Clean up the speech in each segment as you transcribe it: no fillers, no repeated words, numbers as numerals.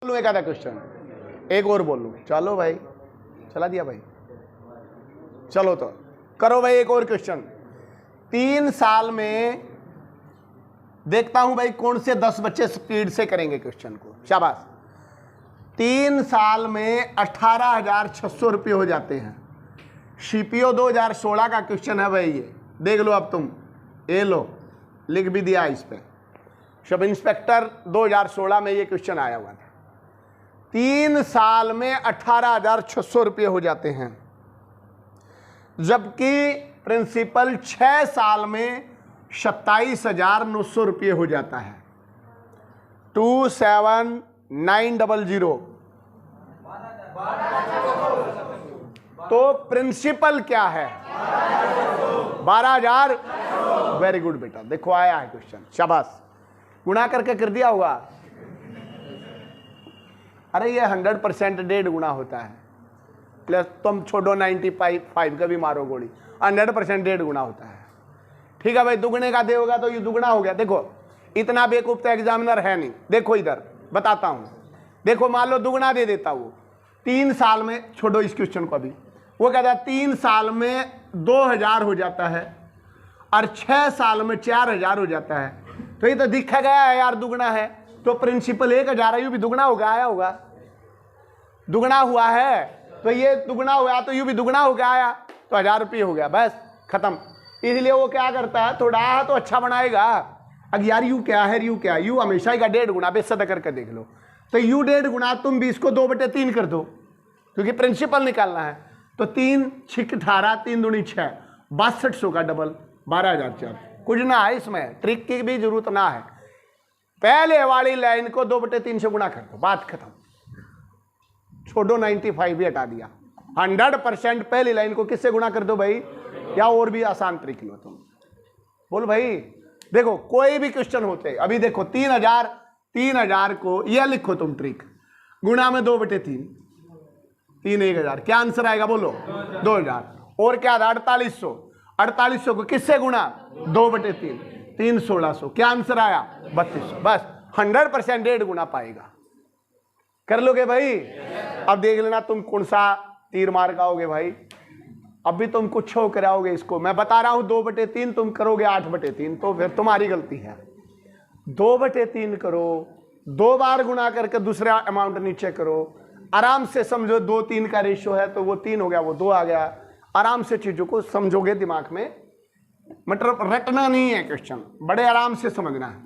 बोलूं एक आधा क्वेश्चन, एक और बोल लूं? चलो भाई, चला दिया भाई। चलो तो करो भाई एक और क्वेश्चन। 3 साल में देखता हूं भाई कौन से 10 बच्चे स्पीड से करेंगे क्वेश्चन को। शाबाश। 3 साल में 18,600 रुपये हो जाते हैं। सीपीओ 2016 का क्वेश्चन है भाई, ये देख लो। अब तुम ये लो, लिख भी दिया इस पे। सब इंस्पेक्टर 2016 में ये क्वेश्चन आया हुआ था। 3 साल में 18,600 रुपये हो जाते हैं, जबकि प्रिंसिपल 6 साल में 27,900 रुपये हो जाता है। 27,900। तो प्रिंसिपल क्या है? 12,000। वेरी गुड बेटा, देखो आया है क्वेश्चन। शाबाश। गुणा करके कर दिया होगा। अरे ये 100% 1.5 गुना होता है, प्लस तुम छोड़ो 95 का भी मारो गोली, 100% 1.5 गुना होता है। ठीक है भाई, दुगने का दे होगा तो ये दुगना हो गया। देखो इतना बेवकूफ तो एग्जामिनर है नहीं। देखो इधर बताता हूं। देखो मान लो दुगना दे देता वो 3 साल में, छोड़ो इस क्वेश्चन को अभी। वो कहता है 3 साल में 2,000 हो जाता है और 6 साल में 4,000 हो जाता है। तो ये तो दिखा गया है यार दुगना है, तो प्रिंसिपल 1,000 है, यू भी दुगना होगा, आया होगा। दुगना हुआ है तो ये दुगना हुआ तो यू भी दुगना होगा आया, तो 1,000 रुपये हो गया, बस खत्म। इसलिए वो क्या करता है, थोड़ा तो अच्छा बनाएगा। अब यार यू क्या है, यू क्या, यू हमेशा का 1.5 गुना बेसद करके देख लो। तो यू 1.5 गुना तुम भी इसको 2/3 कर दो, क्योंकि प्रिंसिपल निकालना है। तो 3 6 18, 3 दूनी 6, 6200 का डबल 12,004। कुछ ना है इसमें, ट्रिक की भी जरूरत ना है। पहले वाली लाइन को 2/3 से गुणा कर दो, बात खत्म। छोड़ो 95 भी हटा दिया। 100% पहली लाइन को किससे गुणा कर दो भाई? या और भी आसान ट्रिक लो तुम, बोल भाई। देखो कोई भी क्वेश्चन होते, अभी देखो 3,000 को यह लिखो तुम ट्रिक, गुणा में 2/3, 3 1,000, क्या आंसर आएगा बोलो? 2,000। और क्या था? 4800 को किससे गुणा? 2/3, 3 1600, क्या आंसर आया? 3200। बस 100% 1.5 गुना पाएगा। कर लोगे भाई? अब देख लेना तुम कौन सा तीर मार खाओगे भाई। अभी तुम कुछ हो कराओगे इसको, मैं बता रहा हूं 2/3, तुम करोगे 8/3, तो फिर तुम्हारी गलती है। 2/3 करो, 2 बार गुणा करके दूसरा अमाउंट नीचे करो। आराम से समझो, 2 3 का रेशियो है तो वो 3 हो गया, वो 2 आ गया। आराम से चीजों को समझोगे दिमाग में, मतलब रटना नहीं है क्वेश्चन, बड़े आराम से समझना है।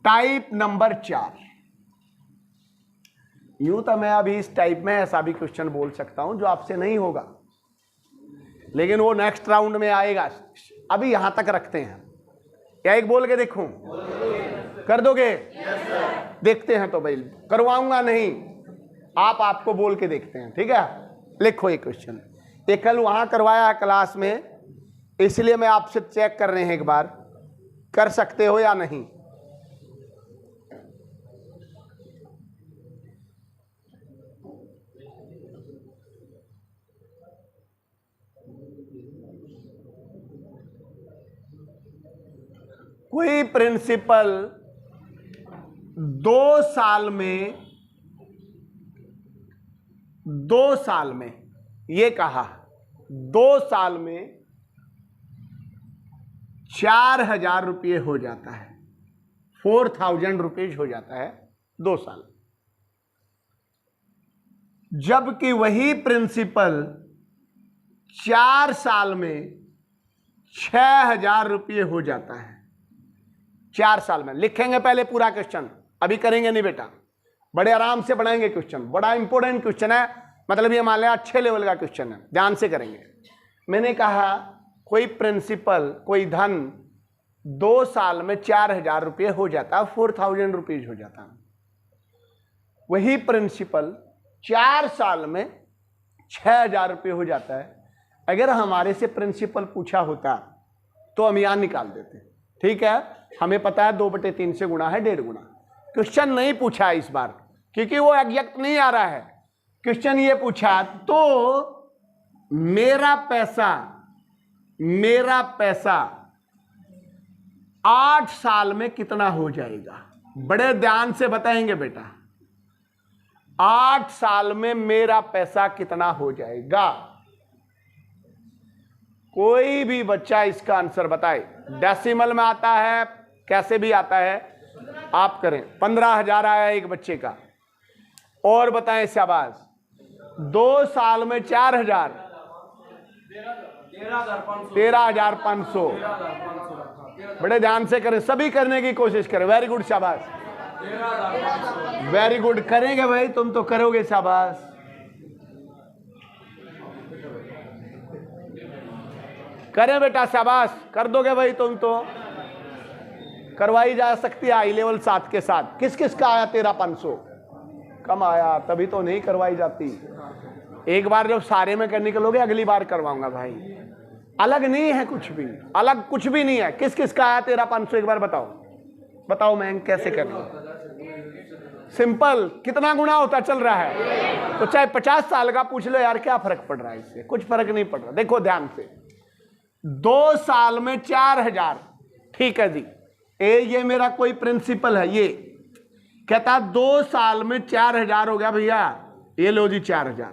Type number 4। यूं तो मैं अभी इस टाइप में ऐसा भी क्वेश्चन बोल सकता हूं जो आपसे नहीं होगा, लेकिन वो नेक्स्ट राउंड में आएगा। अभी यहां तक रखते हैं। क्या एक बोल के देखूं? कर दोगे? देखते हैं तो भाई, करवाऊंगा नहीं, आपको बोल के देखते हैं। ठीक है, लिखो ये क्वेश्चन। ये कल वहां करवाया है क्लास में, इसलिए मैं आपसे चेक कर रहे हैं एक बार, कर सकते हो या नहीं। कोई प्रिंसिपल 2 साल में ये कहा 2 साल में 4,000 रुपये हो जाता है, 4,000 रुपीज हो जाता है 2 साल, जबकि वही प्रिंसिपल 4 साल में 6,000 रुपये हो जाता है। 4 साल में लिखेंगे पहले पूरा क्वेश्चन, अभी करेंगे नहीं बेटा, बड़े आराम से बनाएंगे क्वेश्चन। बड़ा इंपॉर्टेंट क्वेश्चन है, मतलब ये मान लिया अच्छे लेवल का क्वेश्चन है, ध्यान से करेंगे। मैंने कहा कोई प्रिंसिपल, कोई धन 2 साल में 4,000 रुपये हो जाता है, 4,000 रुपीज हो जाता है। वही प्रिंसिपल 4 साल में 6,000 रुपये हो जाता है। अगर हमारे से प्रिंसिपल पूछा होता तो हम यहां निकाल देते। ठीक है, हमें पता है 2/3 से गुणा है 1.5 गुना। क्वेश्चन नहीं पूछा इस बार, क्योंकि वो एग्जैक्ट नहीं आ रहा है। क्वेश्चन ये पूछा तो मेरा पैसा 8 साल में कितना हो जाएगा। बड़े ध्यान से बताएंगे बेटा, 8 साल में मेरा पैसा कितना हो जाएगा? कोई भी बच्चा इसका आंसर बताए। डेसिमल में आता है, कैसे भी आता है, आप करें। 15,000 आया एक बच्चे का। और बताएं शाबाश। 2 साल में 4,000, 13,500। बड़े ध्यान से करें, सभी करने की कोशिश करें। वेरी गुड, शाबाश, वेरी गुड। करेंगे भाई, तुम तो करोगे, शाबाश। करें बेटा, शाबाश, कर दोगे भाई, तुम तो। करवाई जा सकती है हाई लेवल 7 के साथ। किस किस का आया? 13,500 कम आया, तभी तो नहीं करवाई जाती। एक बार जब सारे में करने निकलोगे, अगली बार करवाऊंगा भाई। अलग नहीं है कुछ भी, अलग कुछ भी नहीं है। किस किस का आया 13,500? एक बार बताओ, बताओ मैं कैसे कर। सिंपल, कितना गुना होता चल रहा है? तो चाहे 50 साल का पूछ लो यार, क्या फर्क पड़ रहा है इससे? कुछ फर्क नहीं पड़ रहा। देखो ध्यान से, 2 साल में 4,000, ठीक है जी। ये मेरा कोई प्रिंसिपल है, ये कहता 2 साल में 4,000 हो गया भैया, ये लो जी 4,000,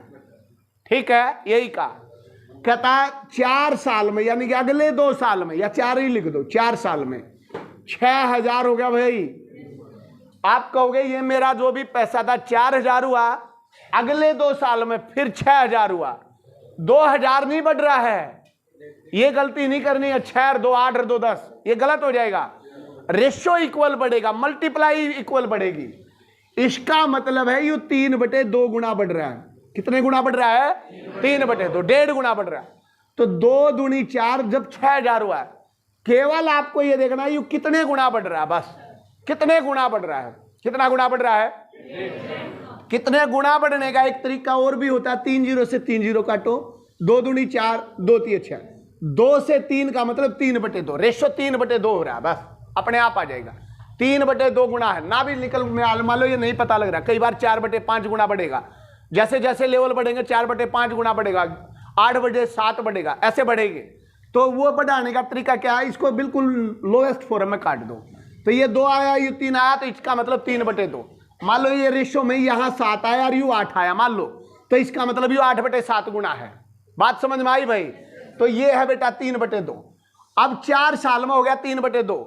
ठीक है। यही कहा, कहता 4 साल में, यानी कि अगले 2 साल में, या 4 ही लिख दो, 4 साल में 6,000 हो गया भाई। आप कहोगे ये मेरा जो भी पैसा था 4,000 हुआ, अगले 2 साल में फिर 6,000 हुआ, 2,000 नहीं बढ़ रहा है। ये गलती नहीं करनी है। 6 और 2 8 और 2 10, ये गलत हो जाएगा। रेशो इक्वल बढ़ेगा, मल्टीप्लाई इक्वल बढ़ेगी। इसका मतलब है ये 3/2 गुना बढ़ रहा है। कितने गुना बढ़ रहा है? 3/2, 1.5 गुना बढ़ रहा है। तो 2 दूनी 4, जब 6,000 हुआ है, केवल आपको ये देखना है ये कितने गुना बढ़ रहा है, बस कितने गुना बढ़ रहा है। कितना गुना बढ़ रहा है? कितने गुना बढ़ने का एक तरीका और भी होता है। 3 0 से 3 0 काटो, 2 दूनी 4, 2 3 6, 2 से 3 का मतलब 3/2। रेशो 3/2 हो रहा है, बस अपने आप आ जाएगा। 3/2 गुना है ना भी निकल में। मान लो ये नहीं पता लग रहा, कई बार 4/5 गुना बढ़ेगा। जैसे जैसे लेवल बढ़ेंगे 4/5 गुना बढ़ेगा, 8/7 बढ़ेगा, ऐसे बढ़ेंगे। तो वो बढ़ाने का तरीका क्या है? इसको बिल्कुल लोएस्ट फॉर्म में काट दो। तो ये 2 आया, ये 3 आया, तो इसका मतलब 3/2। मान लो ये रेशो में यहाँ 7 आया और यू 8 आया, मान लो, तो इसका मतलब यू 8/7 गुना है। बात समझ में आई भाई? तो ये है बेटा 3/2। अब 4 साल में हो गया 3/2।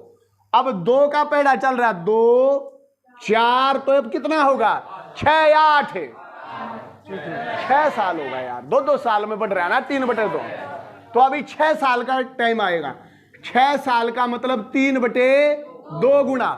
अब 2 का पहला चल रहा है, 2 4, तो अब कितना होगा? 6 या 8 है? 6 साल होगा यार, 2 साल में बढ़ रहा है ना 3/2। तो अभी 6 साल का टाइम आएगा। 6 साल का मतलब 3/2 गुना।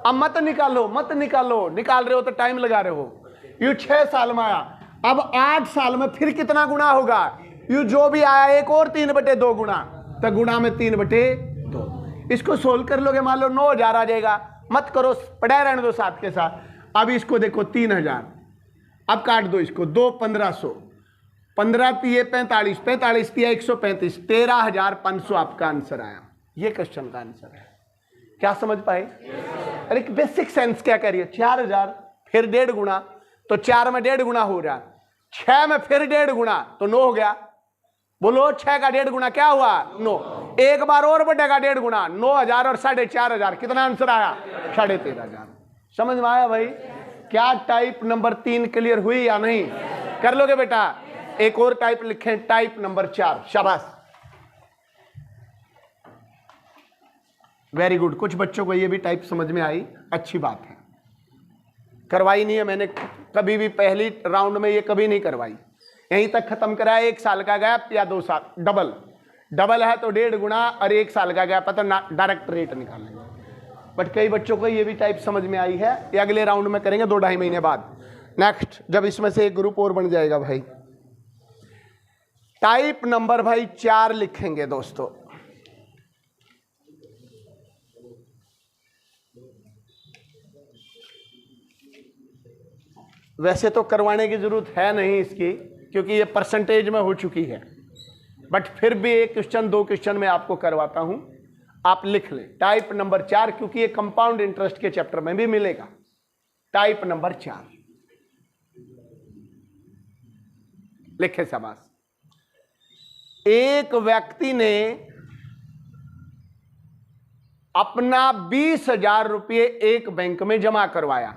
अब मत निकालो, मत निकालो, निकाल रहे हो तो टाइम लगा रहे हो। यू 6 साल में आया, अब 8 साल में फिर कितना गुना होगा? यू जो भी आया एक और 3/2 गुना, तो गुना में 3/2। इसको सोल्व कर लोगे, मान लो 9,000 आ जाएगा। मत करो, पढ़ाए रहने दो साथ के साथ। अब इसको देखो 3,000, अब काट दो इसको, 2 1500, 15 तिये 45, 45 तिया 135, 13,500 आपका आंसर आया। ये क्वेश्चन का आंसर है। क्या समझ पाए? अरे बेसिक सेंस क्या कह रही है? 4,000 फिर 1.5 गुना, तो 4 में 1.5 गुना हो रहा, 6 में फिर 1.5 गुना, तो 9 हो गया। बोलो 6 का 1.5 गुना क्या हुआ? 9। एक बार और बढ़ेगा 1.5 गुना, 9,000 और 4,500, कितना आंसर आया? 13,500। समझ में आया भाई? क्या टाइप नंबर 3 क्लियर हुई या नहीं? कर लोगे बेटा? एक और टाइप लिखें, टाइप नंबर 4। शाबाश, वेरी गुड। कुछ बच्चों को ये भी टाइप समझ में आई, अच्छी बात है। करवाई नहीं है मैंने कभी भी, पहली राउंड में ये कभी नहीं करवाई, यहीं तक खत्म कराया। 1 साल का गैप या 2 साल, डबल है तो 1.5 गुना, और 1 साल का गैप है तो डायरेक्ट रेट निकालेंगे। बट कई बच्चों को ये भी टाइप समझ में आई है। ये अगले राउंड में करेंगे 2-2.5 महीने बाद, नेक्स्ट, जब इसमें से एक ग्रुप और बन जाएगा भाई। टाइप नंबर भाई 4 लिखेंगे दोस्तों। वैसे तो करवाने की जरूरत है नहीं इसकी, क्योंकि ये परसेंटेज में हो चुकी है, बट फिर भी 1 क्वेश्चन 2 क्वेश्चन में आपको करवाता हूं, आप लिख लें टाइप नंबर 4, क्योंकि ये कंपाउंड इंटरेस्ट के चैप्टर में भी मिलेगा। टाइप नंबर 4 लिखे। शाबाश। एक व्यक्ति ने अपना 20,000 रुपये एक बैंक में जमा करवाया।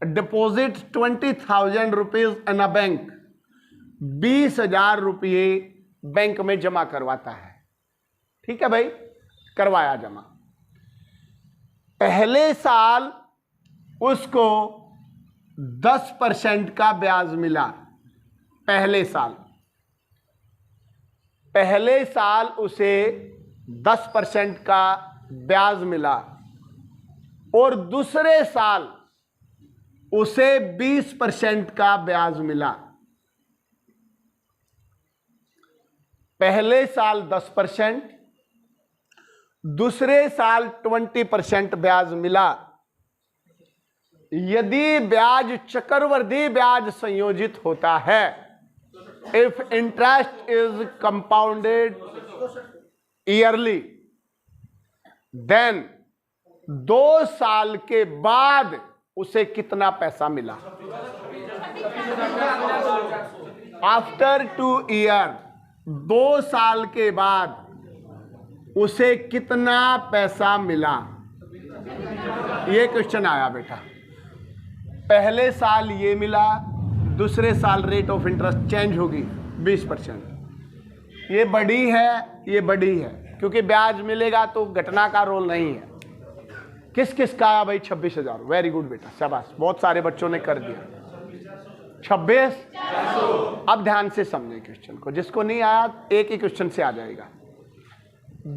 Deposit 20,000 rupees in a bank, 20,000 रुपये बैंक में जमा करवाता है। ठीक है भाई, करवाया जमा। पहले साल उसको 10% का ब्याज मिला। पहले साल उसे 10% का ब्याज मिला और दूसरे साल उसे 20% का ब्याज मिला। पहले साल 10%, दूसरे साल 20% ब्याज मिला। यदि ब्याज चक्रवृद्धि ब्याज संयोजित होता है, if interest is compounded yearly, then 2 साल के बाद उसे कितना पैसा मिला? आफ्टर 2 ईयर, 2 साल के बाद उसे कितना पैसा मिला? ये क्वेश्चन आया बेटा। पहले साल ये मिला, दूसरे साल रेट ऑफ इंटरेस्ट चेंज होगी 20%। ये बड़ी है, ये बड़ी है, क्योंकि ब्याज मिलेगा तो घटना का रोल नहीं है। किस किस का आया भाई? 26,000। वेरी गुड बेटा, शाबाश, बहुत सारे बच्चों ने कर दिया। 26। अब ध्यान से समझे क्वेश्चन को, जिसको नहीं आया एक ही क्वेश्चन से आ जाएगा।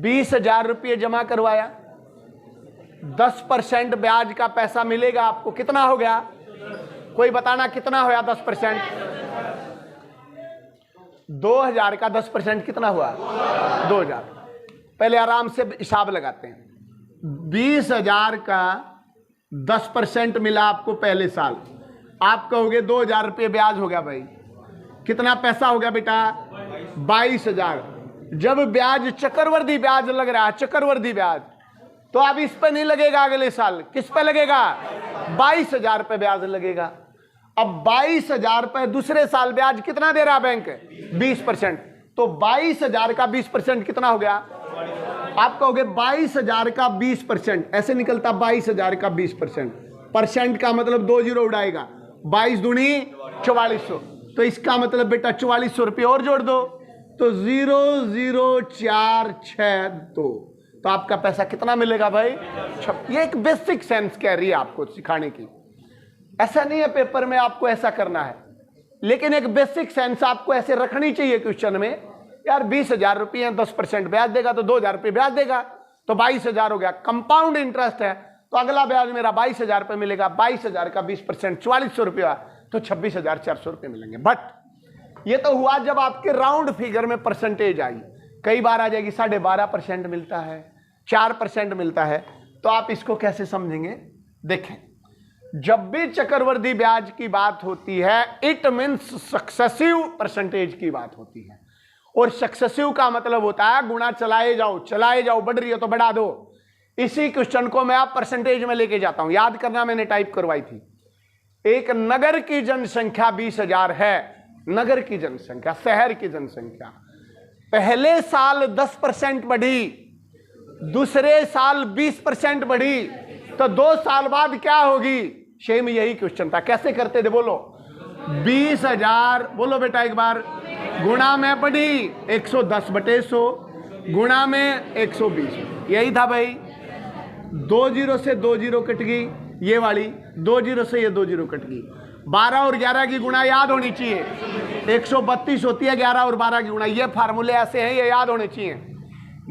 20,000 रुपये जमा करवाया, 10% ब्याज का पैसा मिलेगा आपको। कितना हो गया? कोई बताना कितना होया 10%? 2,000 का 10% कितना हुआ? 2,000। पहले आराम से हिसाब लगाते हैं। 20,000 का 10% मिला आपको पहले साल, आप कहोगे 2,000 रुपये ब्याज हो गया भाई। कितना पैसा हो गया बेटा? 22,000। जब ब्याज चक्रवृद्धि ब्याज लग रहा है, चक्रवृद्धि ब्याज, तो अब इस पे नहीं लगेगा अगले साल। किस पे लगेगा? 22,000 रुपये ब्याज लगेगा। अब 22,000 रुपये दूसरे साल ब्याज कितना दे रहा बैंक? 20%। तो 22,000 का 20% कितना हो गया? आप कहोगे 22,000 का 20%, ऐसे निकलता 22,000 का 20%। परसेंट का मतलब 2 जीरो उड़ाएगा। 22 दूनी 4400, तो इसका मतलब बेटा 4400 रुपये और जोड़ दो, तो 00462। तो आपका पैसा कितना मिलेगा भाई? ये एक बेसिक सेंस कह रही है आपको सिखाने की। ऐसा नहीं है पेपर में आपको ऐसा करना है, लेकिन एक बेसिक सेंस आपको ऐसे रखनी चाहिए क्वेश्चन में। यार 20,000 रुपये 10% ब्याज देगा तो 2,000 रुपये ब्याज देगा, तो 22,000 हो गया। कंपाउंड इंटरेस्ट है तो अगला ब्याज मेरा 22,000 रुपये मिलेगा। 22,000 का 20% 4400 रुपया, तो 26,400 रुपये मिलेंगे। बट ये तो हुआ जब आपके राउंड फिगर में परसेंटेज आई। कई बार आ जाएगी 12.5% मिलता है, 4% मिलता है, तो आप इसको कैसे समझेंगे? देखें, जब भी चक्रवृद्धि ब्याज की बात होती है, इट मीन्स सक्सेसिव परसेंटेज की बात होती है। और सक्सेसिव का मतलब होता है गुणा चलाए जाओ, बढ़ रही हो तो बढ़ा दो। इसी क्वेश्चन को मैं आप परसेंटेज में लेके जाता हूं। याद करना, मैंने टाइप करवाई थी। एक नगर की जनसंख्या 20,000 है। नगर की जनसंख्या, शहर की जनसंख्या पहले साल 10% बढ़ी, दूसरे साल 20% बढ़ी, तो 2 साल बाद क्या होगी? सेम यही क्वेश्चन था। कैसे करते थे बोलो? 20,000 बोलो बेटा एक बार, गुणा में बढ़ी 110/100, गुणा में 120। यही था भाई। 2 जीरो से 2 जीरो कट गई, ये वाली 2 जीरो से ये 2 जीरो कट गई। 12 और 11 की गुणा याद होनी चाहिए। 132 होती है 11 और 12 की गुणा। ये फार्मूले ऐसे हैं, ये याद होने चाहिए।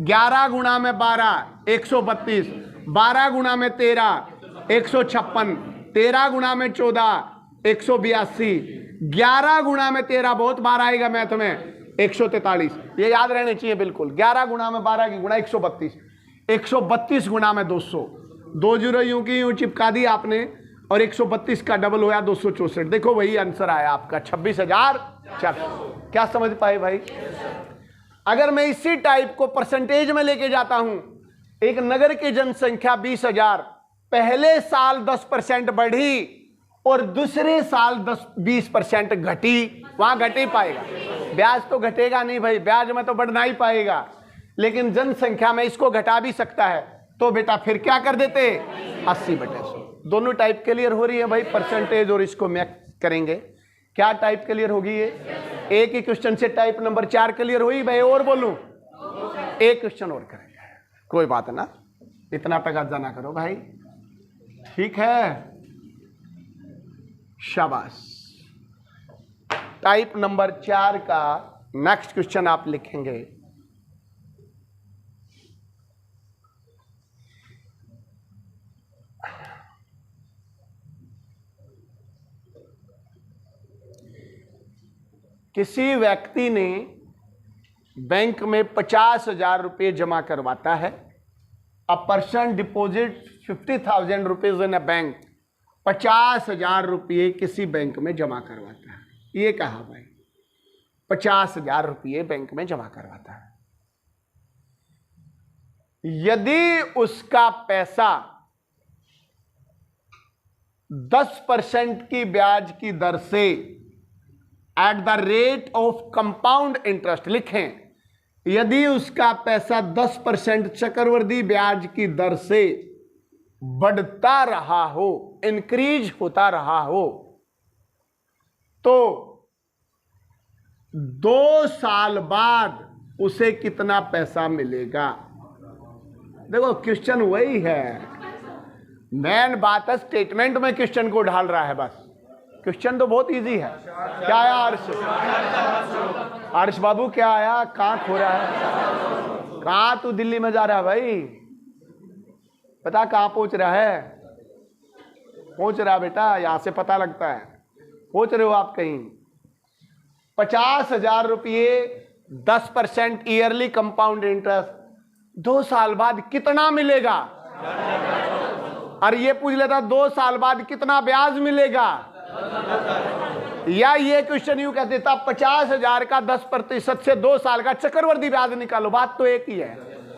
11 गुणा में 12 132, 12 गुणा में 13 156, 13 गुणा में 14 182, 11 गुणा में 13 बहुत बार आएगा मैथ में 143। ये याद रहने चाहिए बिल्कुल। 11 गुणा में 12 की गुणा 132, 132 गुणा में 200, 2 जीरो यूं की यूं चिपका दी आपने, और 132 का डबल होया 264। देखो वही आंसर आया आपका 26,400। क्या समझ पाए भाई? अगर मैं इसी टाइप को परसेंटेज में लेके जाता हूं, एक नगर की जनसंख्या 20,000, पहले साल 10% बढ़ी और दूसरे साल 20% घटी, वहां घट ही पाएगा। ब्याज तो घटेगा नहीं भाई, ब्याज में तो बढ़ना ही पाएगा, लेकिन जनसंख्या में इसको घटा भी सकता है। तो बेटा फिर क्या कर देते? 80/100। दोनों टाइप क्लियर हो रही है भाई, परसेंटेज और इसको मैक्स करेंगे। क्या टाइप क्लियर होगी ये? एक ही क्वेश्चन से टाइप नंबर 4 क्लियर हुई भाई, और बोलूं? एक क्वेश्चन और करेंगे, कोई बात ना, इतना तगाजा ना करो भाई, ठीक है, शाबाश। टाइप नंबर 4 का नेक्स्ट क्वेश्चन आप लिखेंगे। किसी व्यक्ति ने बैंक में 50,000 रुपये जमा करवाता है। A person deposit 50,000 rupees in a bank. 50,000 रुपये किसी बैंक में जमा करवाता है, ये कहा भाई, 50,000 रुपये बैंक में जमा करवाता है। यदि उसका पैसा 10% की ब्याज की दर से at the rate of compound interest, लिखें, यदि उसका पैसा 10% चक्रवृद्धि ब्याज की दर से बढ़ता रहा हो, इंक्रीज होता रहा हो, तो 2 साल बाद उसे कितना पैसा मिलेगा? देखो क्वेश्चन वही है, मेन बात है स्टेटमेंट में क्वेश्चन को ढाल रहा है बस। क्वेश्चन तो बहुत इजी है। क्या आया हर्ष? हर्ष बाबू क्या आया? कहां खो रहा है? कहां तू दिल्ली में जा रहा है भाई? पता कहां पहुंच रहा है? पहुंच रहा बेटा, यहां से पता लगता है। पहुंच रहे हो आप कहीं? 50,000 रुपये 10% ईयरली कंपाउंड इंटरेस्ट 2 साल बाद कितना मिलेगा? और ये पूछ लेता 2 साल बाद कितना ब्याज मिलेगा, या ये क्वेश्चन यूं कह देता 50,000 का 10% से 2 साल का चक्रवृद्धि ब्याज निकालो। बात तो एक ही है,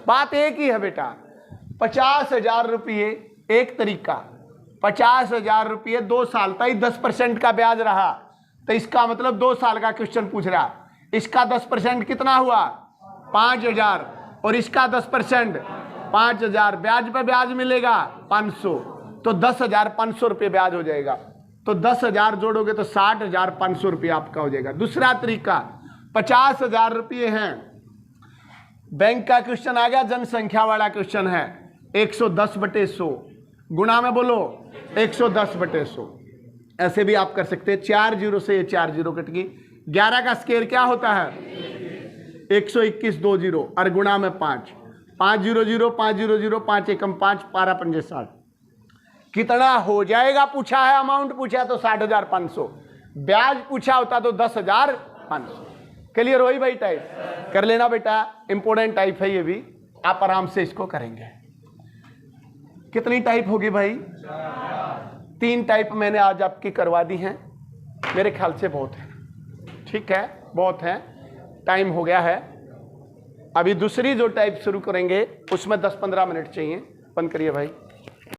बात एक ही है बेटा। 50,000 रुपये एक तरीका, 50,000 रुपये 2 साल तक 10% का ब्याज रहा, तो इसका मतलब 2 साल का क्वेश्चन पूछ रहा। इसका 10% कितना हुआ? 5,000, और इसका 10% 5,000, ब्याज पे ब्याज मिलेगा 500, तो 10,500 रुपये ब्याज हो जाएगा। तो 10,000 जोड़ोगे तो 60,500 रुपये आपका हो जाएगा। दूसरा तरीका, 50,000 रुपये हैं, बैंक का क्वेश्चन आ गया, जनसंख्या वाला क्वेश्चन है, 110/100 गुणा में बोलो 110/100। ऐसे भी आप कर सकते हैं, 4 जीरो से ये 4 जीरो कट गई। 11 का स्केयर क्या होता है? 121 2 जीरो, और गुणा में 5, 5 0 0 5 0 0 5 एकम 5, 12 पंजे 60। कितना हो जाएगा पूछा है, अमाउंट पूछा है तो 60,500, ब्याज पूछा होता तो 10,500। क्लियर हो भाई? टाइप कर लेना बेटा, इंपॉर्टेंट टाइप है ये भी, आप आराम से इसको करेंगे। कितनी टाइप होगी भाई? 3 टाइप मैंने आज आपकी करवा दी हैं, मेरे ख्याल से बहुत है, ठीक है, बहुत है, टाइम हो गया है। अभी दूसरी जो टाइप शुरू करेंगे उसमें 10-15 मिनट चाहिए। बंद करिए भाई।